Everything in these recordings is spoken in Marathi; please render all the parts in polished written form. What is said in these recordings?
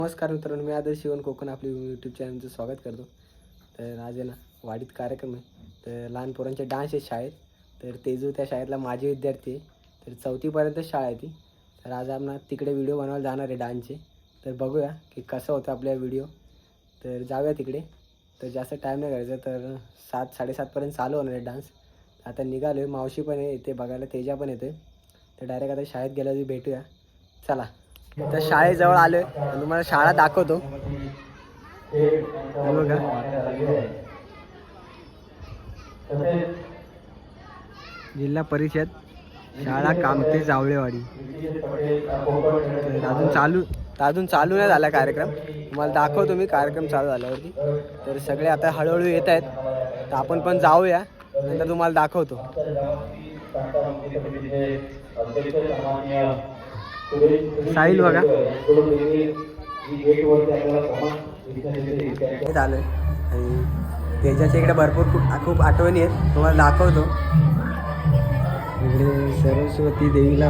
नमस्कार मित्रांनो, मी आदर्श शिवण कोकण आपली यूट्यूब चॅनलचं स्वागत करतो. तर आज आहे ना वाडीत कार्यक्रम आहे. तर लहान पोरांचे डान्स आहे शाळेत. तर तेजू त्या शाळेतला माझे विद्यार्थी आहे. तर 4थीपर्यंत शाळा आहे ती. तर आज आपण तिकडे व्हिडिओ बनवायला जाणार आहे डान्सचे. तर बघूया की कसं होतं आपल्या व्हिडिओ. तर जाऊया तिकडे. तर जास्त टाईम नाही करायचा. तर 7-7:30पर्यंत चालू होणार आहे डान्स. आता निघालो आहे. मावशी पण आहे इथे बघायला, तेजा पण येते. तर डायरेक्ट आता शाळेत गेल्यावर भेटूया. चला. तर शाळेजवळ आलोय, तुम्हाला शाळा दाखवतो. बघा जिल्हा परिषद शाळा कामते जावळेवाडी. अजून चालू नाही झाला कार्यक्रम. तुम्हाला दाखवतो मी कार्यक्रम चालू झाल्यावरती. तर सगळे आता हळूहळू येत आहेत. तर आपण पण जाऊया, नंतर तुम्हाला दाखवतो. साहिल बघा झालंय. आणि त्याच्याच्या इकडे भरपूर खूप आठवणी आहेत, तुम्हाला दाखवतो. इकडे सरस्वती देवीला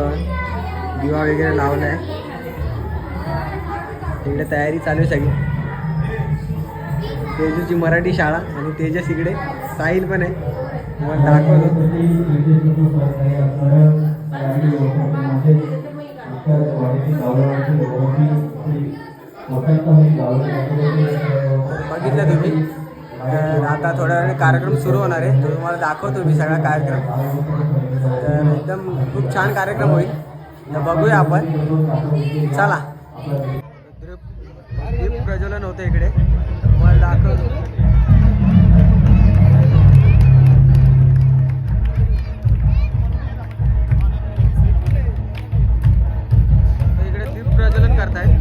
दिवा वगैरे लावला आहे. इकडे तयारी चालू आहे सगळी. तेजूची मराठी शाळा आणि तेजस इकडे साहिल पण आहे, तुम्हाला दाखवतो. बघितलं तुम्ही. तर आता थोड्या वेळाने कार्यक्रम सुरू होणार आहे. तर तुम्हाला दाखवतो मी सगळा कार्यक्रम. तर एकदम खूप छान कार्यक्रम होईल. तर बघूया आपण. चला. दीप प्रज्वलन होतं इकडे, तुम्हाला दाखवतो. प्रज्वलन करताय.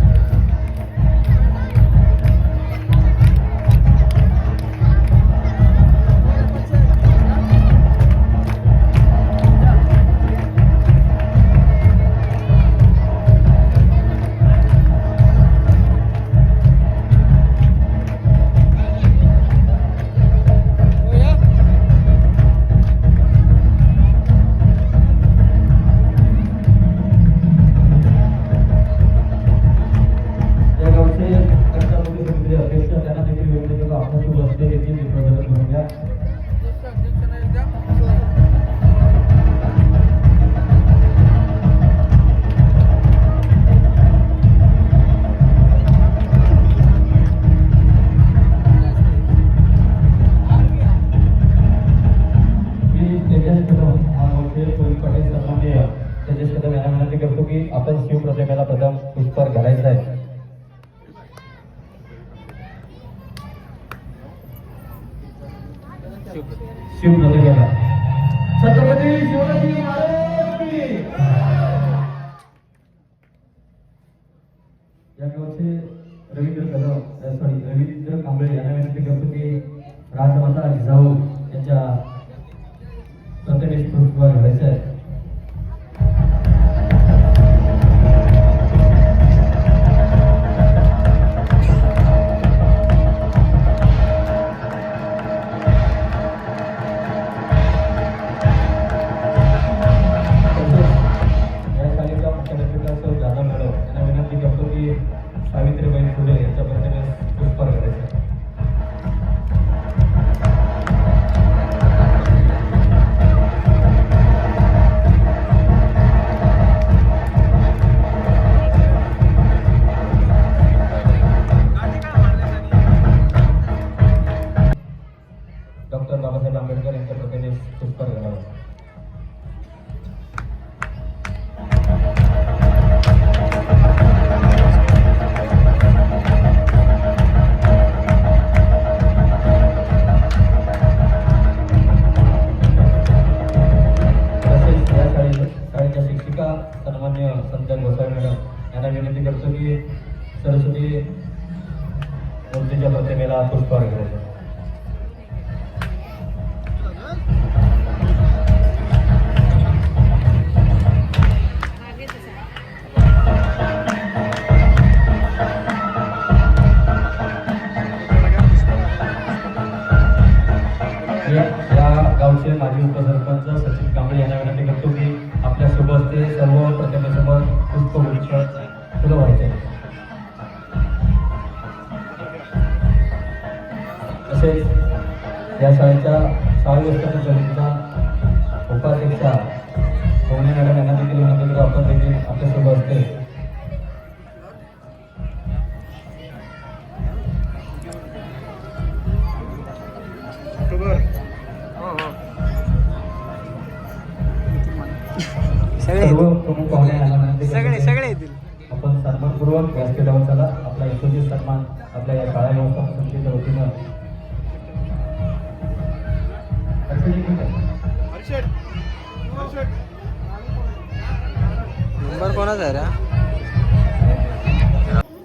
आपण शिवप्रतिमेला प्रथम पुष्प घालायचं आहे. शिवप्रतिमेला छत्रपती शिवाजी महाराज की. या गावचे रवींद्र कांबळे यांना विनंती करतो की राजमाता जिजाऊ यांच्या प्रतिमेस पुष्प घालायचं आहे. डॉक्टर बाबासाहेब आंबेडकर यांच्या प्रतिमेस पुष्प घालावं. तसेच या शाळेच्या शिक्षिका सन्मान्य संत गोसावी मॅडम यांना विनंती करतो की सरस्वती मूर्तीच्या प्रतिमेला पुष्प घालायचं. या गावचे माजी उपसरपंच सचिन कांबळे यांना विनंती करतो की आपल्या सोबत सर्व प्रतिमेसमोर पुष्पगुच्छ फुलवायचे. तसेच या शाळेच्या शाळा व्यवस्थापन समितीच्या उपाध्यक्षा सोने मॅडम यांना देखील विनंती करू आपण देखील आपल्यासोबत असते. सर्व प्रमुख पाहुणे यांना विनंती करतो सगळे येतील. आपण सन्मानपूर्वक व्यासपीठावर चला. आपला यशस्वी सन्मान आपल्या या शाळा व्यवस्थापन समितीच्या वतीनं नंबर कोणाचा आहे रे?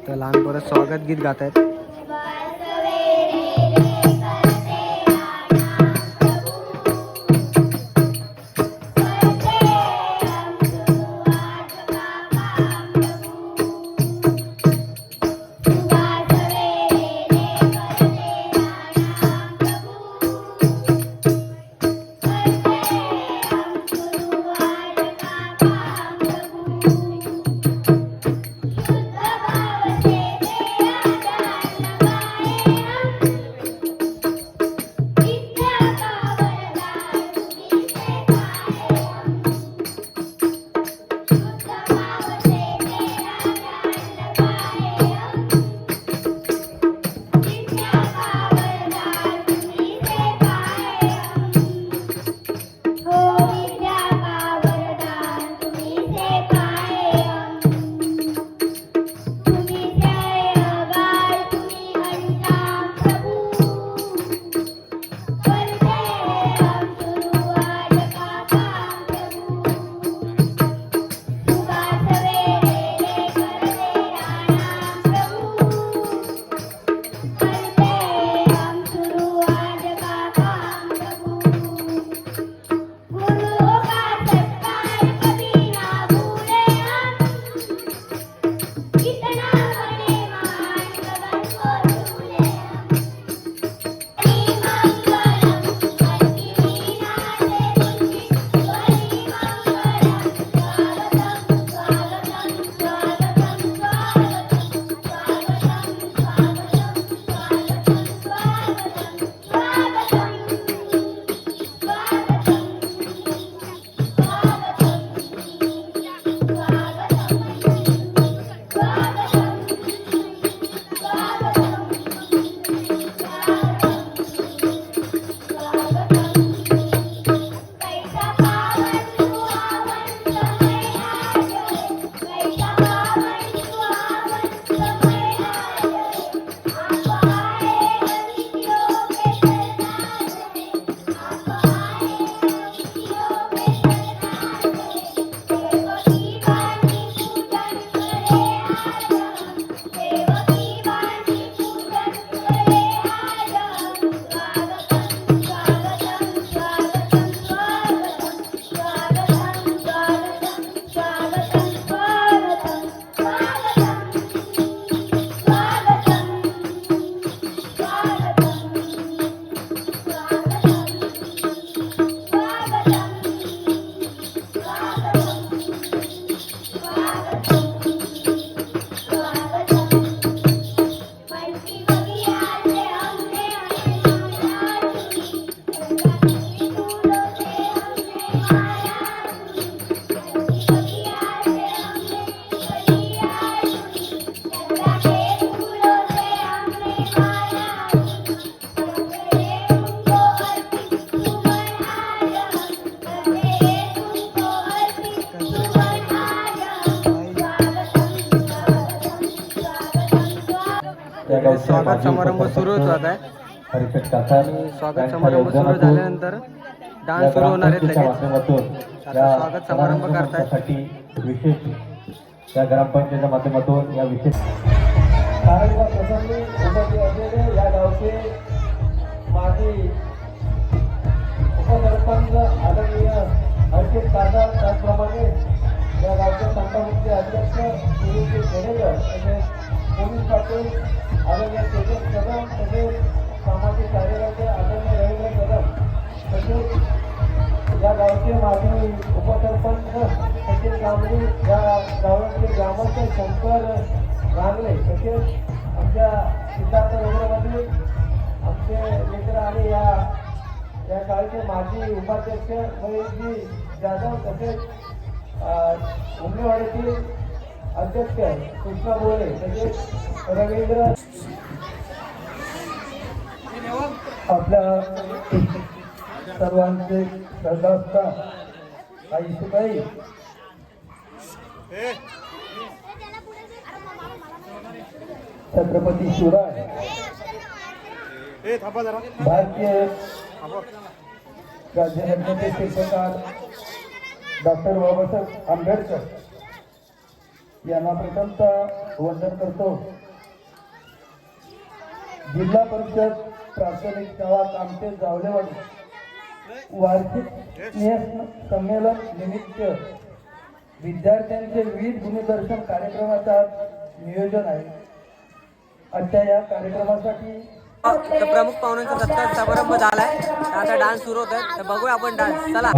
तर लहान पोरं स्वागत गीत गात आहेत. स्वागत समारंभ सुरू होत आहे. आणि स्वागत समारंभ सुरू झाल्यानंतर डान्स सुरू होणार आहेत लगेच. आता स्वागत समारंभ करतायत. विशेष या ग्रामपंचायतीच्या माध्यमातून या विशेष प्रसंगी उपस्थित असलेले या गावचे माजी उपसरपंच आदरणीय हर्षित काका, त्याचप्रमाणे या गावचे संघमुखचे अध्यक्ष सुनील खेडेकर तसेच पोलीस पाटील आदरणीय तेजस कदम तसेच सामाजिक कार्यकर्ते आदरणीय रवींद्र कदम तसेच या गावचे माजी उपसरपंच सचिन कांबळे, या गावाचे ग्रामस्थ शंकर रांगले तसेच आमच्या सिद्धार्थ नगरमधील आमचे मित्र आणि या शाळेचे माजी उपाध्यक्ष महेशजी जाधव तसेच उमरेवाडीतील अध्यक्ष कृष्णा बोळे तसेच रवींद्र आपल्या सर्वांचे श्रद्धास्था आईसुबाई छत्रपती शिवराय भारतीय राज्यघटनेचे शिल्पकार डॉक्टर बाबासाहेब आंबेडकर यांना प्रथमतः वंदन करतो. जिल्हा परिषद प्राथमिक शाळा कामते जावलेवाडी वार्षिक संमेलन निमित्त विद्यार्थ्यांचे विविध गुणदर्शन कार्यक्रमाचा नियोजन आहे. आजच्या या कार्यक्रमासाठी तर प्रमुख पाहुण्यांचा सत्कार समारंभ झालाय. आता डान्स सुरू होत आहे, तर बघूया आपण डान्स. चला.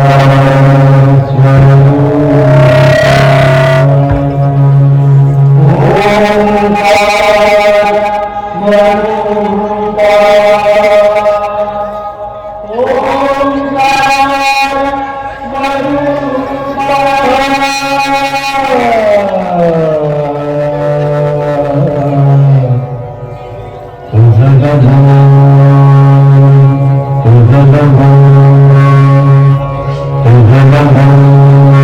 तुझं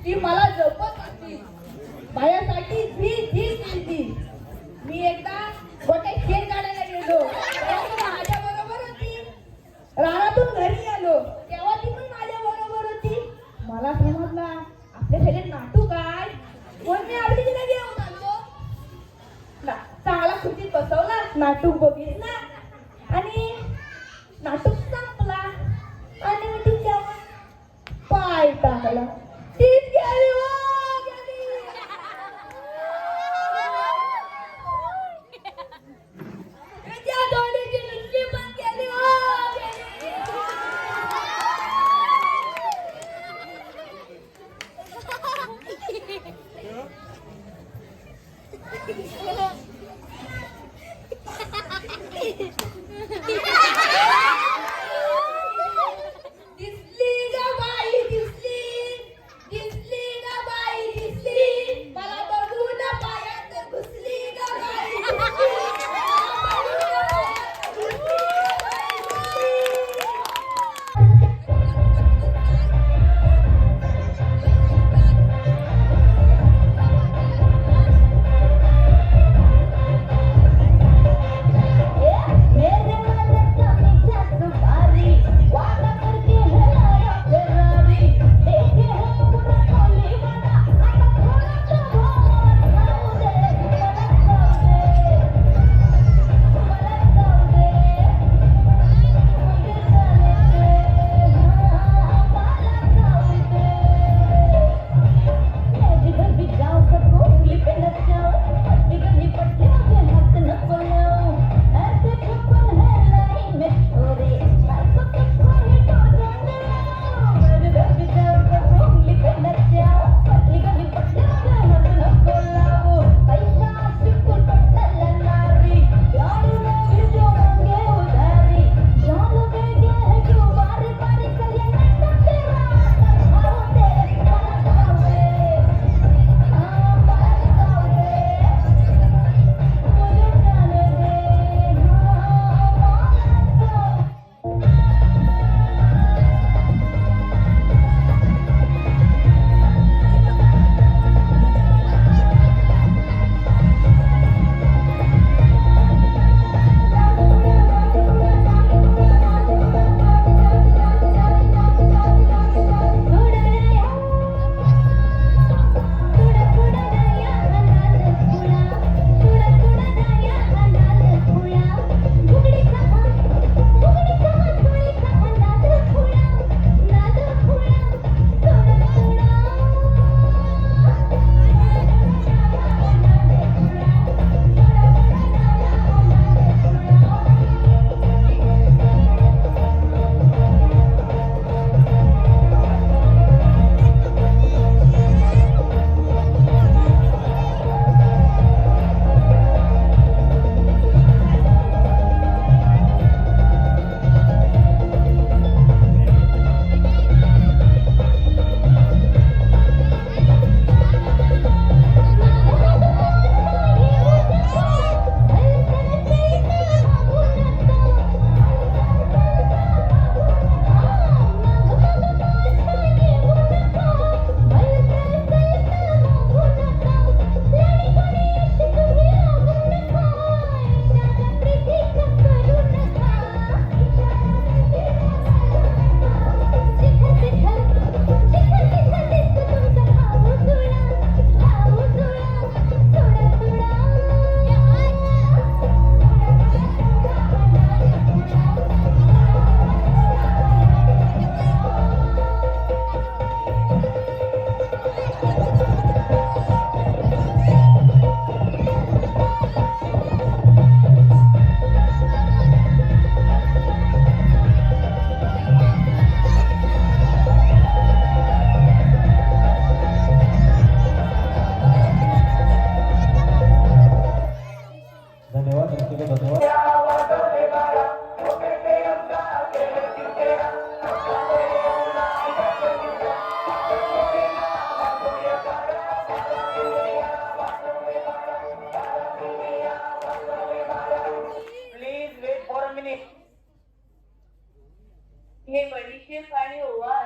ती मला जपत होती, माझ्यासाठी झीज झीज केली. मी एकदा गोटे शेण काढायला गेलो तेव्हा ती माझ्या बरोबर होती. रानातून घरी आलो तेव्हा ती पण माझ्या बरोबर होती. मला समजला आपल्या घरी नाटू काय, पण मी आवडी तिला घेऊन आलो. चांगला खुर्चीत बसवला, नाटूक बघितला आणि नाटूक संपला आणि मी तिच्या पाय टाकला. तीच गेली हो, गेली. तिच्या डोळ्याची नुसती पण गेली हो, गेली. दिसली ग बाई दिसली,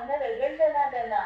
अंग रगडलं ना त्यांना.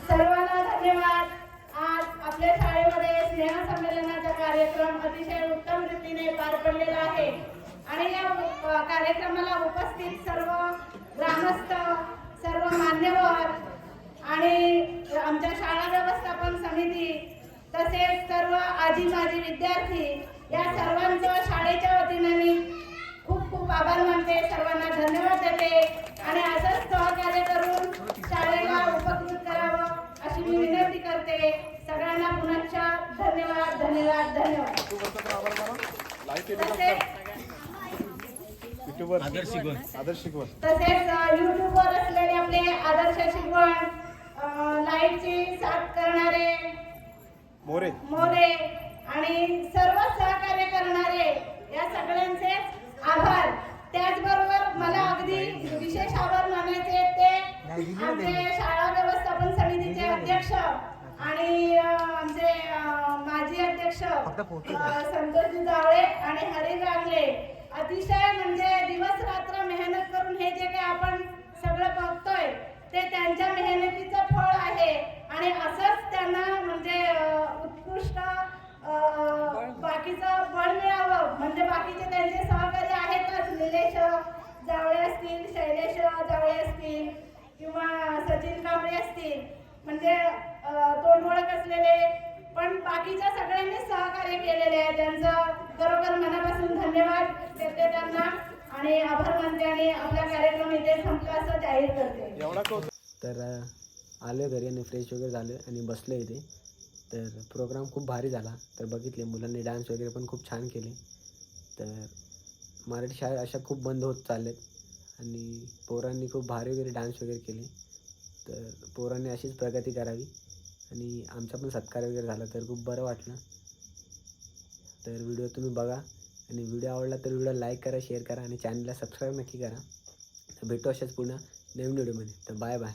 सर्वांना धन्यवाद. आज आपल्या शाळेमध्ये स्नेहसंमेलनाचा कार्यक्रम अतिशय उत्तम रीतीने पार पडलेला आहे आणि या कार्यक्रमाला उपस्थित सर्व ग्रामस्थ, सर्व मान्यवर आणि आमच्या शाळा व्यवस्थापन समिती तसेच सर्व आजी माजी विद्यार्थी या सर्वांचं शाळेच्या वतीने मी खूप खूप आभार मानते. सर्वांना धन्यवाद देते आणि असंच सहकार्य करून शाळेला उपकृत करावं अशी मी विनंती करते. सगळ्यांना पुनश्च धन्यवाद धन्यवाद धन्यवाद. तसेच युट्यूबवर असलेले आपले आदर्श शिकवण, लाईटची साथ करणारे मोरे आणि सर्व सहकार्य करणारे या सगळ्यांचे आभार. त्याचबरोबर मला अगदी विशेष आभार मानायचे ते आमचे शाळा व्यवस्थापन समितीचे अध्यक्ष आणि आमचे माजी अध्यक्ष संतोषजी जावळे आणि हरी रांगले. अतिशय म्हणजे दिवस रात्र मेहनत करून हे जे काही आपण सगळं बघतोय ते त्यांच्या मेहनतीचं फळ आहे आणि असंच त्यांना म्हणजे उत्कृष्ट बाकीचं बळ मिळावं. म्हणजे बाकीचे त्यांचे सहकारी आहेतच, निलेश जावळे असतील, शैलेश जावळे असतील किंवा सचिन कांबळे असतील, म्हणजे तोंड ओळख असलेले, पण बाकीच्या सगळ्यांनी सहकार्य केलेले आहे. त्यांचं खरोखर मनापासून धन्यवाद देते त्यांना आणि आभार मानते आणि आपला कार्यक्रम इथे संपला असं जाहीर करते. तर आलो घरी आणि फ्रेश वगैरे झालं आणि बसलो इथे. तर प्रोग्राम खूप भारी झाला. तर बघितले मुलांनी डान्स वगैरे पण खूप छान केले. तर मराठी शाळा अशा खूप बंद होत चालल्यात आणि पोरांनी खूप भारी वगैरे डान्स वगैरे केले. तर पोरांनी अशीच प्रगती करावी आणि आमचा पण सत्कार वगैरे झाला तर खूप बरं वाटलं. तर व्हिडिओ तुम्ही बघा आणि व्हिडिओ आवडला तर व्हिडिओ लाईक करा, शेअर करा आणि चॅनलला सबस्क्राईब नक्की करा. तर भेटू अशाच पुन्हा नवीन व्हिडिओमध्ये. तर बाय बाय.